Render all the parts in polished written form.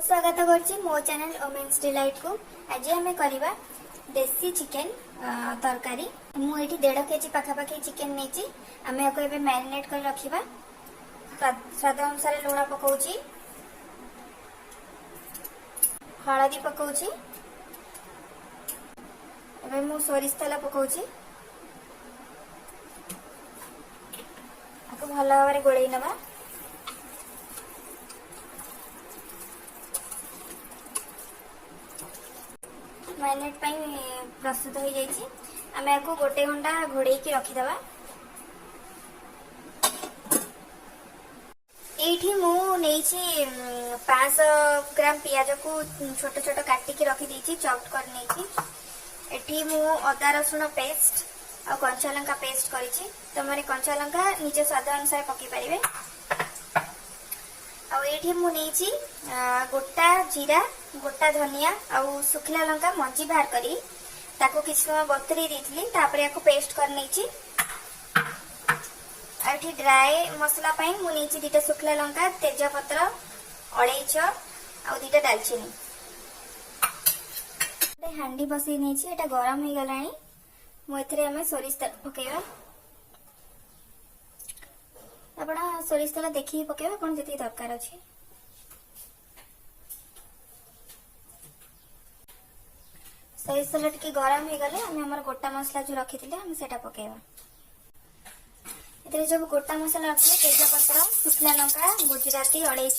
स्वागत करछि मो चैनल ओमेन्स डिलाइट को। आज आम करवा देसी चिकेन तरकारी। मु एठी 1.5 केजी पाखापाखी चिकेन नहीं आम या मैरिनेट कर रखिबा। स्वाद अनुसार लुण पकाउछि, हळदी पकाउछि, एबे मु सोरिष तेल पकाउछि। आको भल भाव गोळेई नबा। मैरिनेट प्रस्तुत हो जाइए। आम या गोटे घंटा घोड़े रखीदबा। ये मुझे 500 ग्राम पियाज को छोट छोट काटिकी रखी चॉप्ड कर नहीं। मु अदा रसुण पेस्ट और कंचा लंका पेस्ट करी। तुम कंचा लंका निज स्वाद अनुसार पकई पारे। आठी मुझे गोटा जीरा, गोटा धनिया और सुखला लंका मंजी बाहर करी ताको किसी समय बतुरी देती पेस्ट कर नहीं। ड्राई मसला मुझे 2टा सुखला लंका, तेजपत्र, अलैच और 2टा दालचीनी। हांडी बसई नहीं गरम हो गला। मुझे सोरिष तेल पकेवा। आप सोरिष तेल देखिए पकेवा कौन जी दरकार अच्छे। सोरिष तेल टी गरम हो गले आम गोटा मसला जो रखी से पकेवा। ये जो गोटा मसला रखिए तेजपत्र, सुखला लंका, गुजराती, अलैच,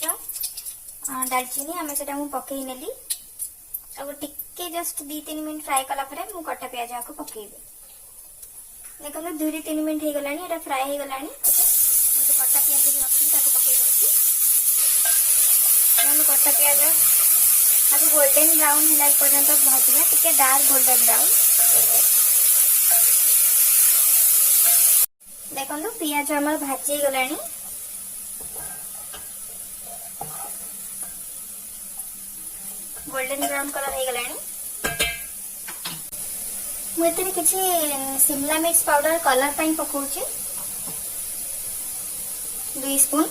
दालचीनी आम से पकई नेली। टिके जस्ट 2-3 मिनट फ्राए कला मु कटा प्याज को पकेबी। देखो 2-3 मिनट हो गला फ्राए हो गला। कटा प्याज जो रखी पकई दूसरी कटा प्याज आपको गोल्डन ब्राउन है पर्यंत भाजवा। टिके डार्क गोल्डन ब्राउन। देखो पियाज आम भाजी गला। गोल्डन ब्राउन कलर हो गला। मुझे किसी शिमला मिर्च पाउडर कलर पकाउछि 2 स्पून।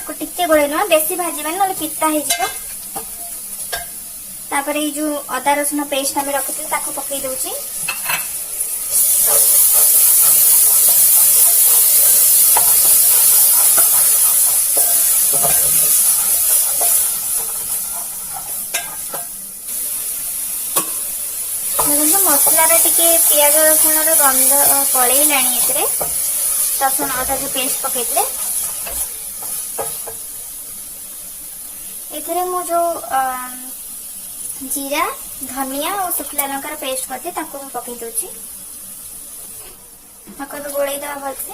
टिके गोले ना बेसी भाजबानी ना पिता हो। जो अदा रसुण पेस्ट आम रखी पकई दूची। मसला टिके पियाज रसुण गंध पलैला। रसुण अदा जो पेस्ट पकईले मु जो जीरा, धनिया और सुखला लंकार पेस्ट करती पकई दूची। गोलई दवा भलसे।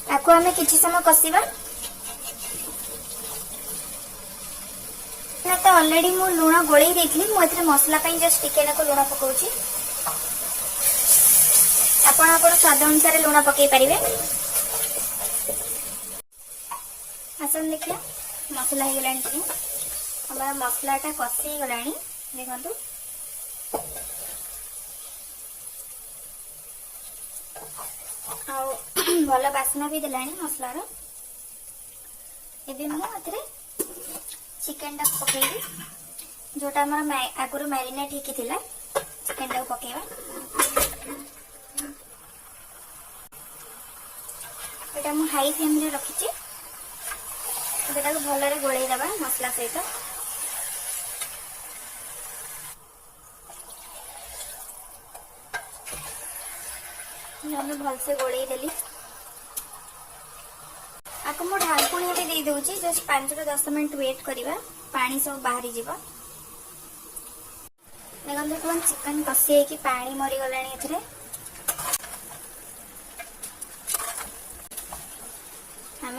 आपको आम किसी समय कषा। तो ऑलरेडी मु लुण गोलई देथि। मुझे मसला जस्ट टिके लुण पकाउछि। आपण स्वाद अनुसार लुण पकई पारे। आसन देखिए मसला हो गला। हमारा मसलाटा कषी गला। देखो भल बास्ना भी देला मसलार। एबे मुझे चिकेन टा पकेबी जोटा आगुरी मैरिनेट होकी चिकेन टा पकेबा। एटा मु हाई फ्लेम रे रखिछि। एटा भलरे गोळेई दबा मसला सहित। भलसे गोळेई देली। आपको मु ढाकुणी भी दे दूची। जस्ट 5-10 मिनट वेट करिबा पानी सब बाहरी जीवा। देखो चिकन कषी है पानी मरी गलानी। आम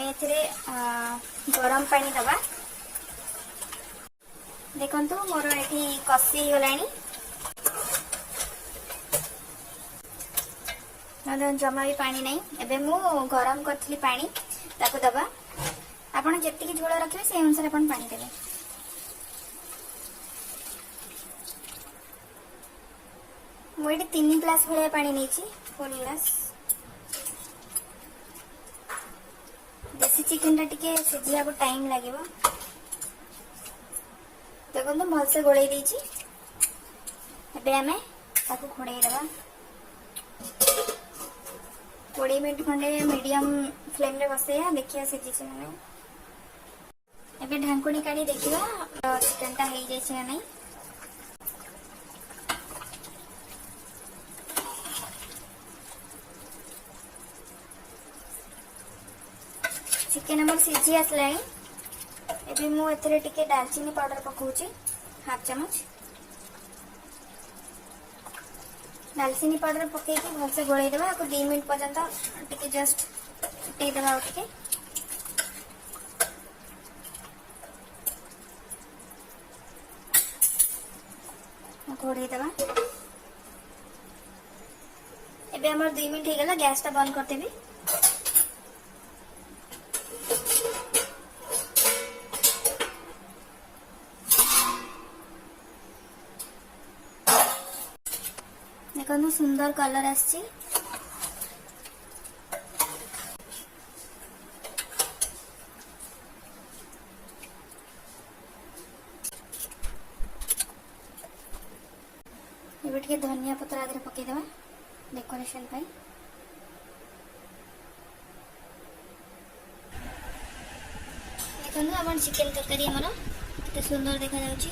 गरम पानी दबा। देखो मोर ये कषी गला। जमा भी पानी नहीं। एबे मु गरम करथली पानी ताको दबा। आपण जेतिकी झोल रखिबे से अनुसार आपण पानी देबे। मुझे 3 ग्लास भाया पानी नहीं। Full glass. देसी देसी चिकन टा टिके सिझिया को टाइम लागिवो। देखो तो भलसे गोळेई देछि। एबे हमें ताको घोड़ेई देबा 20 मिनट खंडे मीडियम फ्लेम रे बसैया देखिया सिझिछि ना नहीं। एबे ढांकुणी काढी देखिबा चिकन टा हेई जाइछि ना नहीं। चिकन हमर सिझी आसलानी। एबे मु एथरे टिके दालचीनी पाउडर पकाउछि हाफ चम्मच। दालचीनी पाउडर पके के भलसे गोळेई देबा। को 2 मिनिट पर्यंत टिके जस्ट फुटै देबा टिके। घोड़ेई देबा। एबे हमर 2 मिनिट हे गेला गैस ता बंद कर देबी। देखो सुंदर कलर आछि। एबे टिके धनिया पत्र आदि पके देबा डेकोरेशन पाई। देखो हमर चिकन तरकारी हमर केते सुंदर देखा जाउछि।